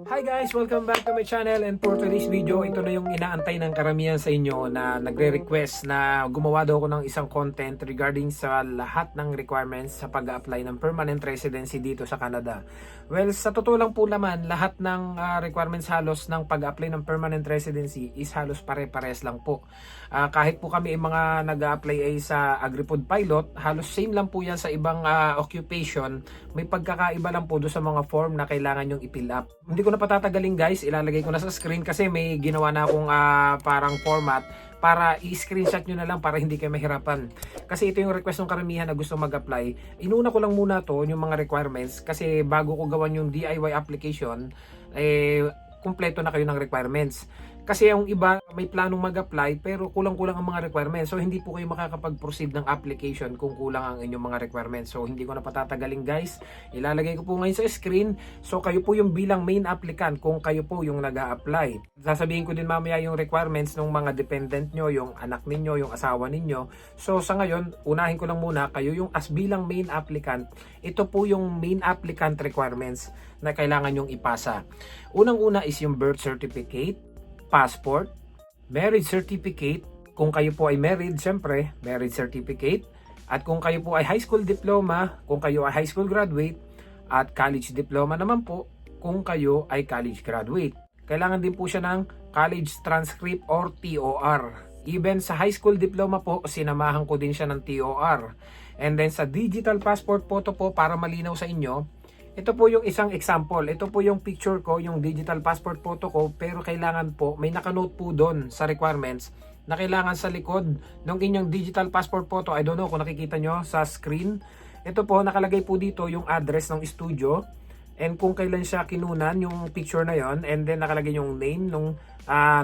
Hi guys! Welcome back to my channel, and for today's video, ito na yung inaantay ng karamihan sa inyo na nagre-request na gumawa daw ako ng isang content regarding sa lahat ng requirements sa pag-apply ng permanent residency dito sa Canada. Well, sa totoo lang po naman, lahat ng requirements halos ng pag-apply ng permanent residency is halos pare-pares lang po. Kahit po kami mga nag-apply ay sa agri-food pilot, halos same lang po yan sa ibang occupation. May pagkakaiba lang po doon sa mga form na kailangan yung i-fill up. Hindi ko na patatagalin guys, ilalagay ko na sa screen kasi may ginawa na akong parang format para i-screenshot nyo na lang para hindi kayo mahirapan. Kasi ito yung request ng karamihan na gusto mag-apply. Inuna ko lang muna to yung mga requirements kasi bago ko gawan yung DIY application, kumpleto na kayo ng requirements. Kasi yung iba may planong mag-apply pero kulang-kulang ang mga requirements. So hindi po kayo makakapag-proceed ng application kung kulang ang inyong mga requirements. So hindi ko na patatagalin guys. Ilalagay ko po ngayon sa screen. So kayo po yung bilang main applicant kung kayo po yung nag-a-apply. Sasabihin ko din mamaya yung requirements ng mga dependent nyo, yung anak ninyo, yung asawa ninyo. So sa ngayon, unahin ko lang muna kayo yung as bilang main applicant. Ito po yung main applicant requirements na kailangan nyong ipasa. Unang-una is yung birth certificate, passport, marriage certificate, kung kayo po ay married, syempre, marriage certificate, at kung kayo po ay high school diploma, kung kayo ay high school graduate, at college diploma naman po, kung kayo ay college graduate. Kailangan din po siya ng college transcript or TOR. Even sa high school diploma po, sinamahan ko din siya ng TOR. And then sa digital passport photo po, para malinaw sa inyo, ito po yung isang example. Ito po yung picture ko, yung digital passport photo ko, pero kailangan po, may nakanote po doon sa requirements na kailangan sa likod ng inyong digital passport photo. I don't know kung nakikita nyo sa screen. Ito po, nakalagay po dito yung address ng studio and kung kailan siya kinunan, yung picture na yon, and then nakalagay yung name nung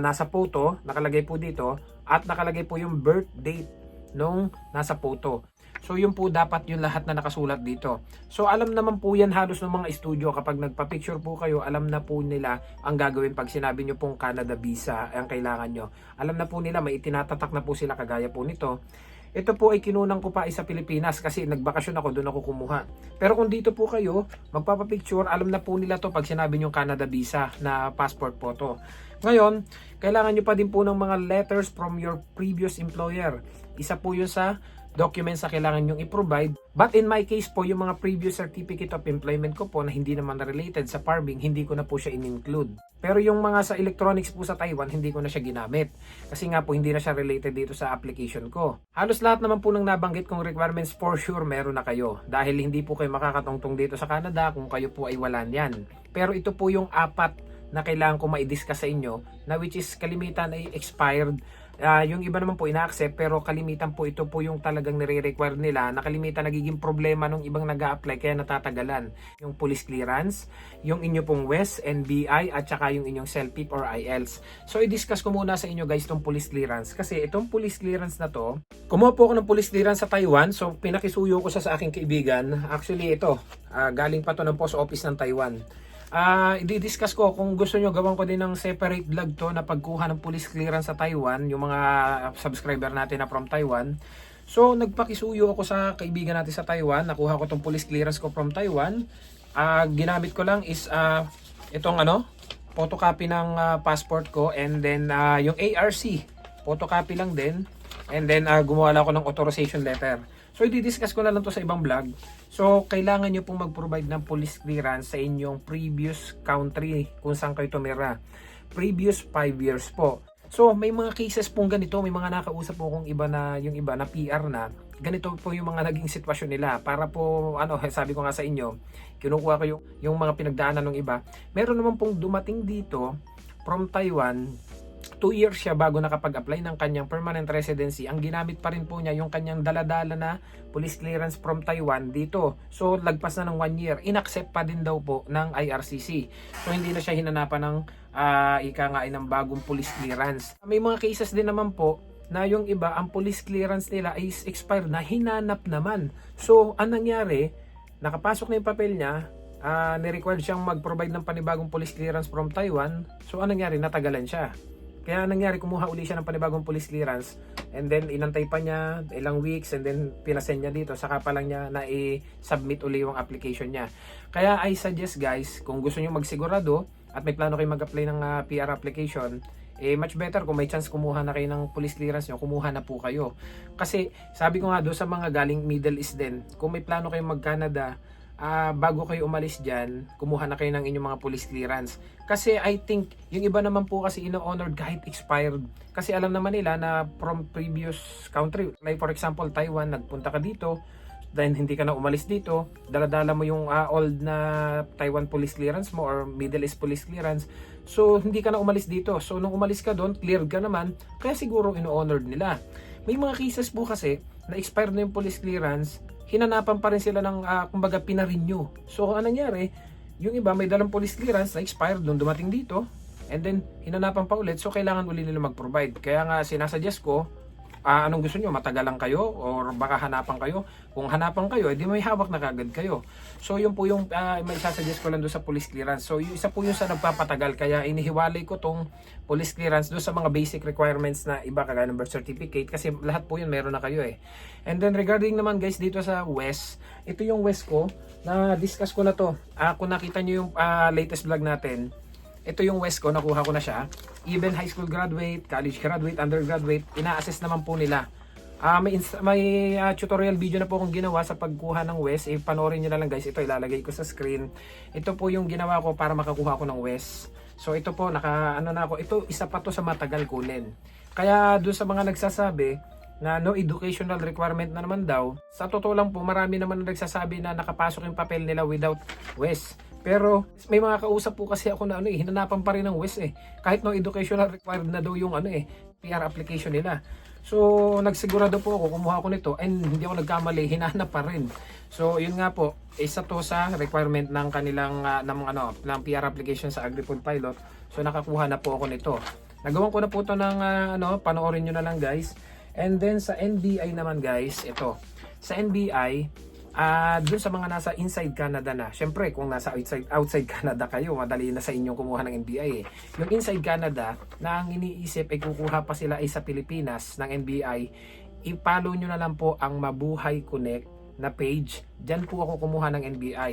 nasa photo, nakalagay po dito, at nakalagay po yung birth date nung nasa photo. So yun po dapat yung lahat na nakasulat dito. So alam naman po yan halos ng mga studio, kapag nagpa-picture po kayo, alam na po nila ang gagawin pag sinabi nyo pong Canada visa ang kailangan nyo. Alam na po nila, may itinatatak na po sila kagaya po nito. Ito po ay kinunan ko pa sa Pilipinas kasi nagbakasyon ako, doon ako kumuha. Pero kung dito po kayo magpapapicture, alam na po nila to pag sinabi nyo Canada visa na passport photo. Ngayon, kailangan nyo pa din po ng mga letters from your previous employer. Isa po yun sa documents na kailangan nyong i-provide. But in my case po, yung mga previous certificate of employment ko po na hindi naman related sa farming, hindi ko na po siya in-include. Pero yung mga sa electronics po sa Taiwan, hindi ko na siya ginamit. Kasi nga po, hindi na siya related dito sa application ko. Halos lahat naman po ng nabanggit kong requirements for sure meron na kayo. Dahil hindi po kayo makakatungtong dito sa Canada kung kayo po ay wala niyan. Pero ito po yung apat na kailangan ko ma-discuss sa inyo, na which is kalimitan ay expired. Yung iba naman po ina-accept, pero kalimitan po ito po yung talagang nire-require nila, na kalimitan nagiging problema nung ibang nag-a-apply kaya natatagalan. Yung police clearance, yung inyo pong WES, NBI, at saka yung inyong CELPIP or IELTS. So i-discuss ko muna sa inyo guys itong police clearance, kasi itong police clearance na to, kumuha po ako ng police clearance sa Taiwan. So pinakisuyo ko sa aking kaibigan. Actually ito, galing pa to ng post office ng Taiwan. I-discuss ko kung gusto nyo, gawan ko din ng separate vlog to na pagkuha ng police clearance sa Taiwan, yung mga subscriber natin na from Taiwan. So nagpakisuyo ako sa kaibigan natin sa Taiwan, nakuha ko tong police clearance ko from Taiwan. Ginamit ko lang is itong photocopy ng passport ko, and then yung ARC photocopy lang din, and then gumawa lang ako ng authorization letter. So i-discuss ko na lang to sa ibang vlog. So kailangan nyo pong mag-provide ng police clearance sa inyong previous country kung saan kayo tumira. Previous 5 years po. So may mga cases pong ganito, may mga nakausap po kong iba na, yung iba na PR na, ganito po yung mga naging sitwasyon nila. Para po, sabi ko nga sa inyo, kinukuha ko yung mga pinagdaanan ng iba. Meron naman pong dumating dito from Taiwan, 2 years siya bago nakapag-apply ng kanyang permanent residency. Ang ginamit pa rin po niya yung kanyang daladala na police clearance from Taiwan dito. So lagpas na ng 1 year, inaccept pa din daw po ng IRCC. So hindi na siya hinanapan ng ng bagong police clearance. May mga cases din naman po na yung iba, ang police clearance nila is expired na, hinanap naman. So anong nangyari, nakapasok na yung papel niya, ni-required siyang mag-provide ng panibagong police clearance from Taiwan. So anong nangyari, natagalan siya. Kaya nangyari, kumuha uli siya ng panibagong police clearance, and then inantay pa niya ilang weeks, and then pinasend niya dito, saka pa lang niya na i-submit uli yung application niya. Kaya I suggest guys, kung gusto niyo magsigurado, at may plano kayo mag-apply ng PR application, much better kung may chance kumuha na kayo ng police clearance nyo, kumuha na po kayo. Kasi sabi ko nga doon sa mga galing Middle East din, kung may plano kayo mag-Canada, bago kayo umalis dyan, kumuha na kayo ng inyong mga police clearance. Kasi I think, yung iba naman po kasi ino-honored kahit expired. Kasi alam naman nila na from previous country, like for example Taiwan, nagpunta ka dito, then hindi ka na umalis dito, daladala mo yung old na Taiwan police clearance mo or Middle East police clearance, so hindi ka na umalis dito. So nung umalis ka doon, cleared ka naman, kaya siguro ino-honored nila. May mga cases po kasi na expired na yung police clearance, hinanapan pa rin sila ng kumbaga pinarenew. So anong nangyari, yung iba may dalang police clearance na expired nung dumating dito, and then hinanapan pa ulit, so kailangan uli nila mag-provide. Kaya nga sinasuggest ko, anong gusto nyo? Matagalan kayo or baka hanapan kayo? Kung hanapan kayo, edi may hawak na kagad kayo. So yun po yung may sasuggest ko lang doon sa police clearance. So yung isa po yung sa nagpapatagal, kaya inihiwalay ko tong police clearance doon sa mga basic requirements na iba kagaya ng birth certificate, kasi lahat po yun meron na kayo eh. And then regarding naman guys dito sa West, ito yung West ko, na discuss ko na to. Kung nakita nyo yung latest vlog natin, ito yung West ko, nakuha ko na siya. Even high school graduate, college graduate, undergraduate, ina-assess naman po nila. May tutorial video na po akong ginawa sa pagkuha ng West. Panoorin nyo na lang guys, ito ilalagay ko sa screen. Ito po yung ginawa ko para makakuha ko ng West. So ito po, ito isa pa to sa matagal kunin. Kaya doon sa mga nagsasabi na no educational requirement na naman daw, sa totoo lang po, marami naman na nagsasabi na nakapasok yung papel nila without West. Pero may mga kausap po kasi ako na hinanapan pa rin ng West eh. Kahit no educational required na daw yung PR application nila. So nagsigurado po ako, kumuha ko nito, and hindi ako nagkamali, hinanap pa rin. So yun nga po, isa to sa requirement ng kanilang ng PR application sa AgriFood Pilot. So nakakuha na po ako nito. Nagawan ko na po to ng panoorin niyo na lang guys. And then sa NBI naman guys, ito. Sa NBI, dun sa mga nasa inside Canada na, syempre kung nasa outside Canada kayo, madali na sa inyong kumuha ng NBI eh. Yung inside Canada na ang iniisip ay kukuha pa sila ay sa Pilipinas ng NBI, i-follow nyo na lang po ang Mabuhay Connect na page. Diyan po ako kumuha ng NBI.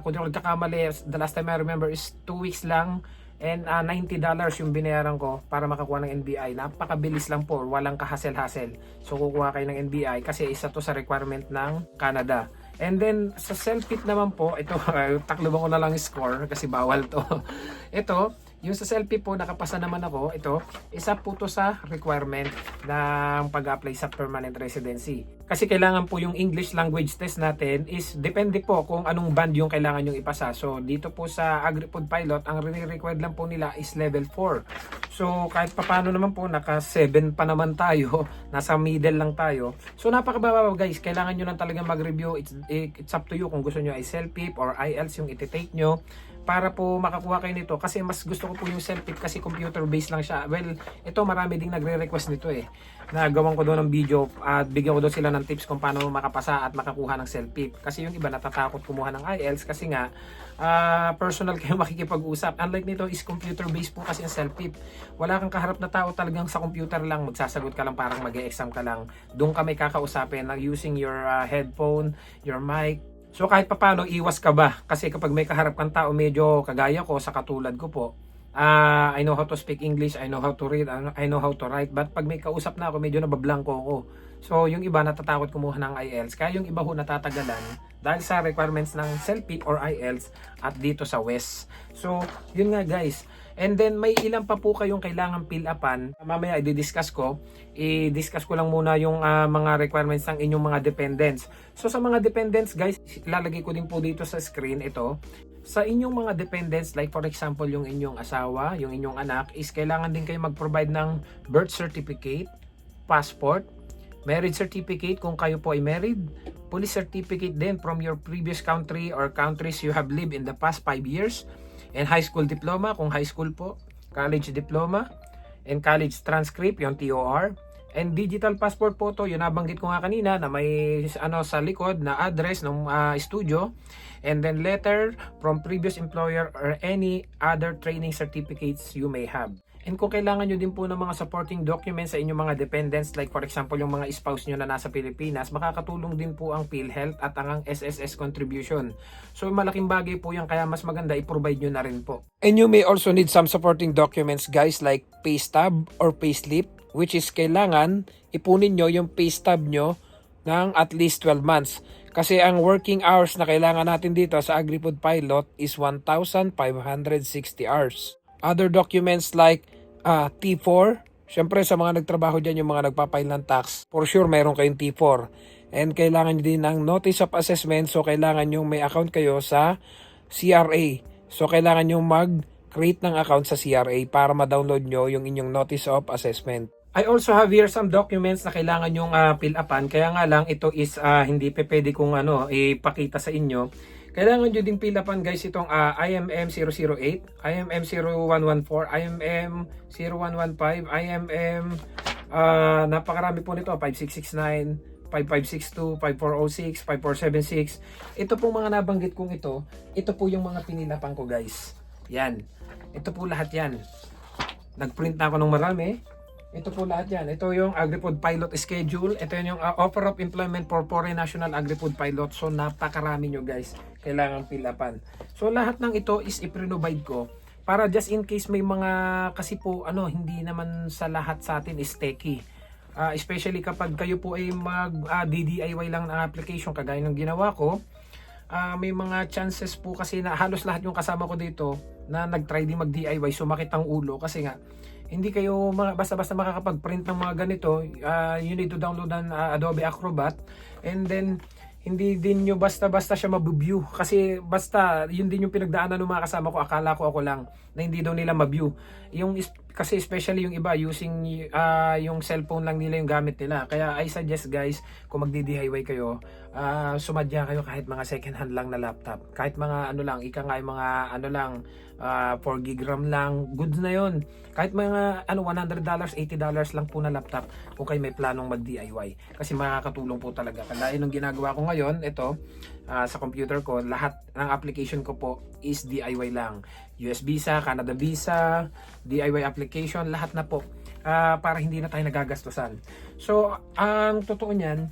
Kung di ako nagkakamali, the last time I remember is 2 weeks lang, and $90 yung binayaran ko para makakuha ng NBI. Napakabilis lang po, walang kahasel-hasel. So kukuha kayo ng NBI kasi isa to sa requirement ng Canada. And then sa self-fit naman po, ito takluban ko na lang score kasi bawal to. Ito, yung sa selfie po, nakapasa naman ako. Ito, isa po to sa requirement ng pag-apply sa permanent residency. Kasi kailangan po yung English language test natin is depende po kung anong band yung kailangan yung ipasa. So dito po sa AgriFood Pilot, ang required lang po nila is level 4. So kahit papano naman po, naka 7 pa naman tayo, nasa middle lang tayo. So napakababa guys, kailangan nyo lang talaga mag-review. It's up to you kung gusto nyo ay self-pip or IELTS yung iti-take nyo para po makakuha kayo nito. Kasi mas gusto ko po yung self-pip kasi computer based lang siya. Well, ito marami ding nagre-request nito eh. Nagawan ko doon ng video at bigyan ko doon sila ng tips kung paano makapasa at makakuha ng self-pip. Kasi yung iba natatakot kumuha ng IELTS kasi nga personal kayo makikipag-usap. Unlike nito is computer based po kasi ang self-pip. Wala kang kaharap na tao, talagang sa computer lang magsasagot ka lang, parang mag-e-exam ka lang. Doon ka may kakausapin using your headphone, your mic. So kahit papano, iwas ka ba? Kasi kapag may kaharap kang tao, medyo kagaya ko, sa katulad ko po, I know how to speak English, I know how to read, I know how to write, but pag may kausap na ako, medyo nabablangko ako. So yung iba natatakot kumuha ng IELTS, kaya yung iba ho natatagalan dahil sa requirements ng self-pip or IELTS at dito sa West. So yun nga guys. And then may ilan pa po kayong kailangan fill upan. Mamaya i-discuss ko lang muna yung mga requirements ng inyong mga dependents. So sa mga dependents guys, ilalagay ko din po dito sa screen ito. Sa inyong mga dependents, like for example yung inyong asawa, yung inyong anak, is kailangan din kayo mag-provide ng birth certificate, passport, marriage certificate kung kayo po ay married, police certificate din from your previous country or countries you have lived in the past 5 years, and high school diploma kung high school po, college diploma, and college transcript, yung TOR, and digital passport po to, yun nabanggit ko nga kanina na may sa likod na address ng studio, and then letter from previous employer or any other training certificates you may have. And kung kailangan nyo din po ng mga supporting documents sa inyong mga dependents, like for example yung mga spouse nyo na nasa Pilipinas, makakatulong din po ang PhilHealth at ang SSS contribution. So malaking bagay po yan, kaya mas maganda i-provide nyo na rin po. And you may also need some supporting documents guys, like pay stub or pay slip, which is kailangan ipunin nyo yung pay stub nyo ng at least 12 months. Kasi ang working hours na kailangan natin dito sa AgriFood Pilot is 1,560 hours. Other documents like T4, syempre sa mga nagtrabaho dyan, yung mga nagpapile ng tax, for sure mayroon kayong T4. And kailangan nyo din ng Notice of Assessment, so kailangan nyo may account kayo sa CRA. So kailangan nyo mag-create ng account sa CRA para ma-download nyo yung inyong Notice of Assessment. I also have here some documents na kailangan nyong fill upan, kaya nga lang ito is hindi pwede kong ipakita sa inyo. Kailangan nyo din fill upan guys itong IMM 008, IMM 0114, IMM 0115, IMM napakarami po nito, 5669, 5562, 5406, 5476. Ito pong mga nabanggit kong ito po yung mga pinilapan ko guys. Yan. Ito po lahat yan. Nagprint na ako ng marami. Ito po lahat yan. Ito yung AgriFood Pilot Schedule. Ito yung Offer of Employment for Foreign National AgriFood Pilot. So napakarami nyo guys. Kailangan fill upan. So lahat ng ito is i-provide ko. Para just in case may mga, kasi po hindi naman sa lahat sa atin is techie. Especially kapag kayo po ay mag-DIY lang ng application kagaya ng ginawa ko. May mga chances po kasi na halos lahat yung kasama ko dito na nag-try din mag-DIY, sumakit ang ulo kasi nga hindi kayo basta-basta makakapag-print ng mga ganito. You need to download an Adobe Acrobat, and then hindi din nyo basta-basta siya mabview kasi basta yun din yung pinagdaanan ng mga kasama ko, akala ko ako lang na hindi daw nila mabview yung kasi especially yung iba using yung cellphone lang nila yung gamit nila. Kaya I suggest guys, kung magdi-DIY kayo, sumadya kayo kahit mga second hand lang na laptop, kahit mga lang, ika nga yung mga lang 4 gig RAM lang, goods na yon. Kahit mga $100, $80 lang po na laptop kung kayo may planong mag-DIY, kasi makakatulong po talaga. Kaya yung ginagawa ko ngayon, ito sa computer ko, lahat ng application ko po is DIY lang. US Visa, Canada Visa, DIY application, lahat na po, para hindi na tayo nagagastusan. So ang totoo niyan,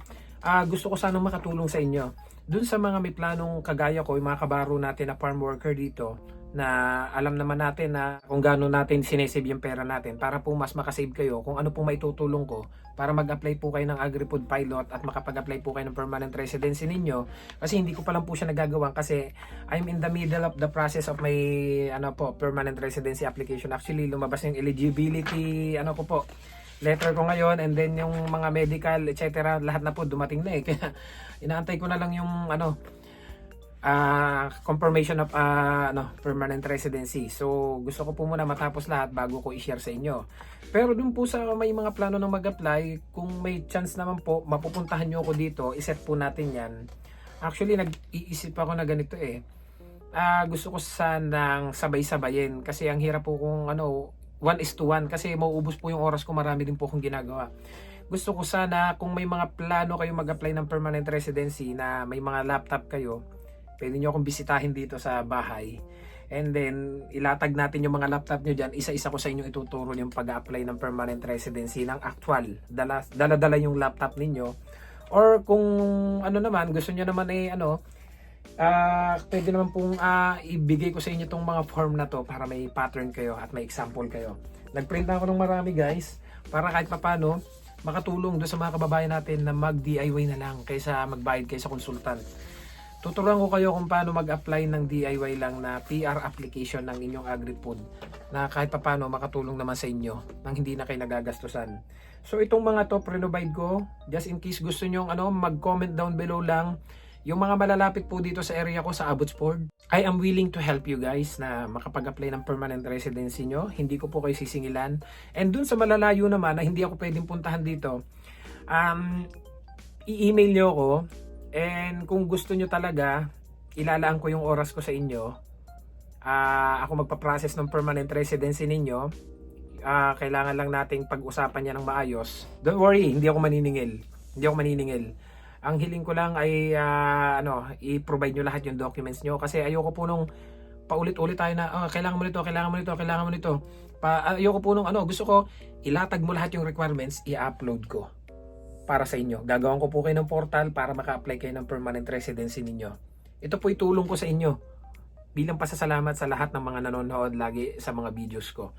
gusto ko sanang makatulong sa inyo dun sa mga may planong kagaya ko, yung mga kabaro natin na farm worker dito, na alam naman natin na kung gaano natin sinesave yung pera natin, para po mas makasave kayo kung ano po maitutulong ko para mag-apply po kayo ng AgriFood Pilot at makapag-apply po kayo ng permanent residency ninyo. Kasi hindi ko pa lang po siya nagagawa kasi I'm in the middle of the process of my permanent residency application. Actually lumabas yung eligibility ko po, letter ko ngayon, and then yung mga medical etc. lahat na po dumating na kaya inaantay ko na lang yung confirmation of permanent residency. So gusto ko po muna matapos lahat bago ko i-share sa inyo. Pero dun po sa may mga plano na mag-apply, kung may chance naman po mapupuntahan nyo ako dito, iset po natin yan. Actually nag-iisip ako na ganito gusto ko sanang sabay-sabayin kasi ang hirap po kung 1:1 kasi mauubos po yung oras ko, marami din po akong ginagawa. Gusto ko sana kung may mga plano kayo mag-apply ng permanent residency na may mga laptop kayo, pwede nyo akong bisitahin dito sa bahay, and then ilatag natin yung mga laptop nyo dyan, isa-isa ko sa inyo ituturo yung pag-apply ng permanent residency ng actual, dala-dala yung laptop ninyo. Or kung naman, gusto nyo naman pwede naman pong ibigay ko sa inyo tong mga form na to para may pattern kayo at may example kayo. Nagprint na ako ng marami guys, para kahit papano makatulong doon sa mga kababayan natin na mag-DIY na lang kaysa magbayad kayo sa consultant. Tuturuan ko kayo kung paano mag-apply ng DIY lang na PR application ng inyong AgriFood na kahit paano makatulong naman sa inyo nang hindi na kayo nagagastusan. So itong mga to pre-provide ko, just in case gusto nyo mag-comment down below lang. Yung mga malalapit po dito sa area ko sa Abbotsford, I am willing to help you guys na makapag-apply ng permanent residency nyo. Hindi ko po kayo sisingilan. And dun sa malalayo naman na hindi ako pwedeng puntahan dito, i-email nyo ako. And kung gusto nyo talaga, ilalaan ko yung oras ko sa inyo. Ako magpa-process ng permanent residency ninyo. Kailangan lang nating pag-usapan yan ng maayos. Don't worry, hindi ako maniningil. Ang hiling ko lang ay i-provide nyo lahat yung documents nyo. Kasi ayoko po nung paulit-ulit tayo na kailangan mo nito, kailangan mo nito, kailangan mo nito. Ayoko po nung gusto ko ilatag mo lahat yung requirements, i-upload ko para sa inyo. Gagawin ko po kayo ng portal para maka-apply kayo ng permanent residency ninyo. Ito po itulong ko sa inyo bilang pasasalamat sa lahat ng mga nanonood lagi sa mga videos ko.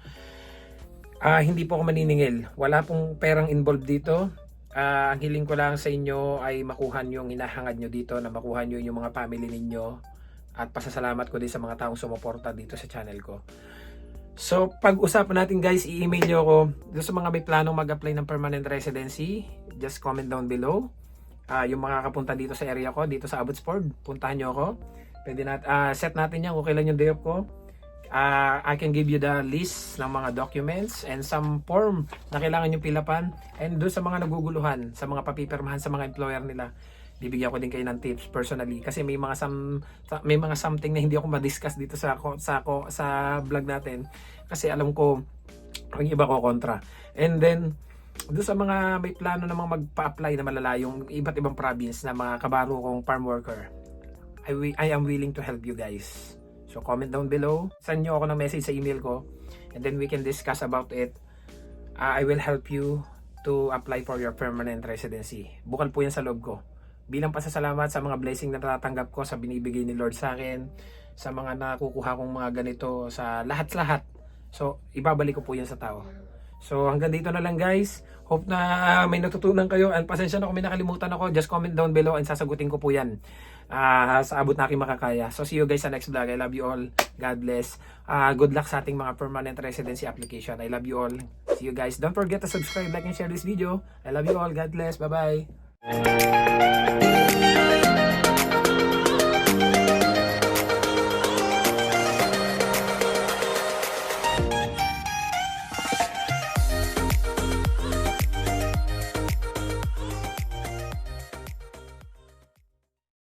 Hindi po ako maniningil. Wala pong perang involved dito. Ang hiling ko lang sa inyo ay makuha nyo yung hinahangad nyo dito, na makuha nyo yung mga family ninyo, at pasasalamat ko din sa mga taong sumuporta dito sa channel ko. So pag-usapan natin guys, i-email nyo ako doon sa mga may planong mag-apply ng permanent residency. Just comment down below. Yung mga kapunta dito sa area ko, dito sa Abbotsford, puntahan nyo ako. Pwede set natin yan kung kailan yung day off ko. I can give you the list ng mga documents and some form na kailangan nyo pilapan. And doon sa mga naguguluhan, sa mga papipirmahan sa mga employer nila, bibigyan ko din kayo ng tips personally. Kasi may mga something na hindi ako ma-discuss dito sa vlog natin. Kasi alam ko, ang iba ko kontra. And then, doon sa mga may plano namang magpa-apply na malalayong iba't ibang province na mga kabaro kong farm worker, I am willing to help you guys. So comment down below, send nyo ako ng message sa email ko, and then we can discuss about it. I will help you to apply for your permanent residency. Bukal po yan sa loob ko. Bilang pasasalamat sa mga blessing na natatanggap ko, sa binibigay ni Lord sa akin, sa mga nakukuha kong mga ganito, sa lahat-lahat. So ibabalik ko po yan sa tao. So hanggang dito na lang guys. Hope na may natutunan kayo. And pasensya na kung may nakalimutan ako. Just comment down below and sasagutin ko po yan sa abot na aking makakaya. So see you guys sa next vlog. I love you all. God bless. Good luck sa ating mga permanent residency application. I love you all. See you guys. Don't forget to subscribe, like, and share this video. I love you all. God bless. Bye-bye.